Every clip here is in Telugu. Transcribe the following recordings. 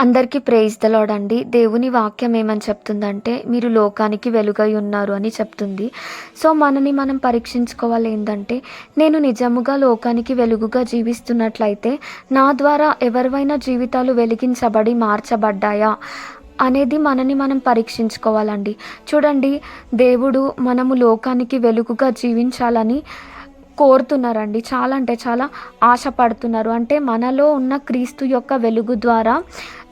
అందరికీ ప్రైజ్ ద లార్డ్ అండి. దేవుని వాక్యం ఏమని చెప్తుందంటే, మీరు లోకానికి వెలుగై ఉన్నారు అని చెప్తుంది. సో, మనని మనం పరీక్షించుకోవాలి ఏంటంటే, నేను నిజముగా లోకానికి వెలుగుగా జీవిస్తున్నట్లయితే, నా ద్వారా ఎవరివైనా జీవితాలు వెలిగించబడి మార్చబడ్డాయా అనేది మనని మనం పరీక్షించుకోవాలండి. చూడండి, దేవుడు మనము లోకానికి వెలుగుగా జీవించాలని కోరుతున్నారండి. చాలా అంటే చాలా ఆశపడుతున్నారు. అంటే మనలో ఉన్న క్రీస్తు యొక్క వెలుగు ద్వారా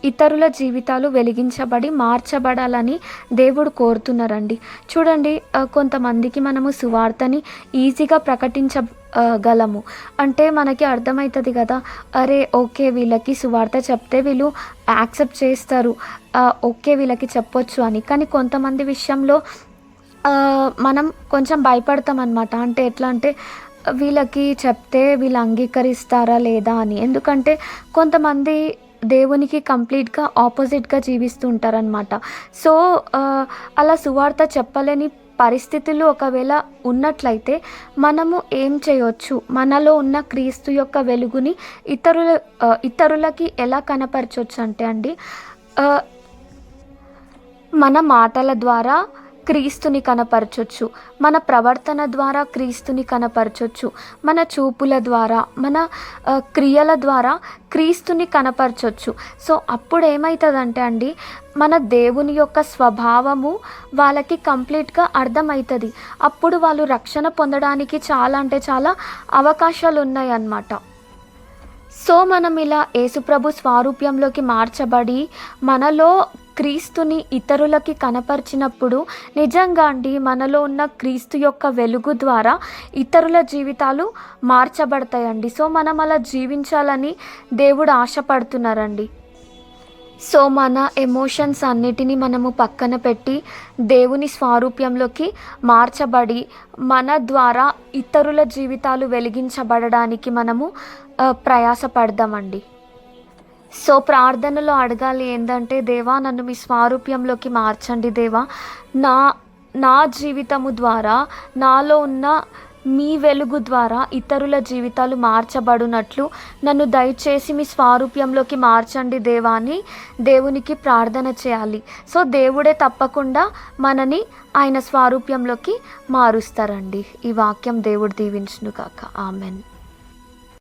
ఇతరుల జీవితాలు వెలిగించబడి మార్చబడాలని దేవుడు కోరుతున్నారండి. చూడండి, కొంతమందికి మనము సువార్తని ఈజీగా గలము. అంటే మనకి అర్థమవుతుంది కదా, అరే ఓకే వీళ్ళకి సువార్త చెప్తే వీళ్ళు యాక్సెప్ట్ చేస్తారు, ఓకే వీళ్ళకి చెప్పొచ్చు అని. కానీ కొంతమంది విషయంలో మనం కొంచెం భయపడతాం అనమాట. అంటే ఎట్లా అంటే, వీళ్ళకి చెప్తే వీళ్ళు అంగీకరిస్తారా లేదా అని. ఎందుకంటే కొంతమంది దేవునికి కంప్లీట్గా ఆపోజిట్గా జీవిస్తూ ఉంటారనమాట. సో అలా సువార్త చెప్పలేని పరిస్థితులు ఒకవేళ ఉన్నట్లయితే మనము ఏం చేయొచ్చు, మనలో ఉన్న క్రీస్తు యొక్క వెలుగుని ఇతరులకి ఎలా కనపరచవచ్చు అంటే అండి, మన మాటల ద్వారా క్రీస్తుని కనపరచొచ్చు, మన ప్రవర్తన ద్వారా క్రీస్తుని కనపరచొచ్చు, మన చూపుల ద్వారా, మన క్రియల ద్వారా క్రీస్తుని కనపరచొచ్చు. సో అప్పుడు ఏమవుతుందంటే అండి, మన దేవుని యొక్క స్వభావము వాళ్ళకి కంప్లీట్గా అర్థమవుతుంది. అప్పుడు వాళ్ళు రక్షణ పొందడానికి చాలా అంటే చాలా అవకాశాలు ఉన్నాయి అన్నమాట. సో మనం ఇలా యేసుప్రభు స్వారూప్యంలోకి మార్చబడి మనలో క్రీస్తుని ఇతరులకి కనపరిచినప్పుడు నిజంగా అండి మనలో ఉన్న క్రీస్తు యొక్క వెలుగు ద్వారా ఇతరుల జీవితాలు మార్చబడతాయండి. సో మనం అలా జీవించాలని దేవుడు ఆశపడుతున్నారండి. సో మన ఎమోషన్స్ అన్నిటినీ మనము పక్కన పెట్టి దేవుని స్వారూప్యంలోకి మార్చబడి మన ద్వారా ఇతరుల జీవితాలు వెలిగించబడడానికి మనము ప్రయాసపడదామండి. సో ప్రార్థనలో అడగాలి ఏంటంటే, దేవా నన్ను మీ స్వారూప్యంలోకి మార్చండి దేవా, నా నా జీవితము ద్వారా, నాలో ఉన్న మీ వెలుగు ద్వారా ఇతరుల జీవితాలు మార్చబడినట్లు నన్ను దయచేసి మీ స్వారూప్యంలోకి మార్చండి దేవా అని దేవునికి ప్రార్థన చేయాలి. సో దేవుడే తప్పకుండా మనని ఆయన స్వారూప్యంలోకి మారుస్తారండి. ఈ వాక్యం దేవుడు దీవించును గాక. ఆమెన్.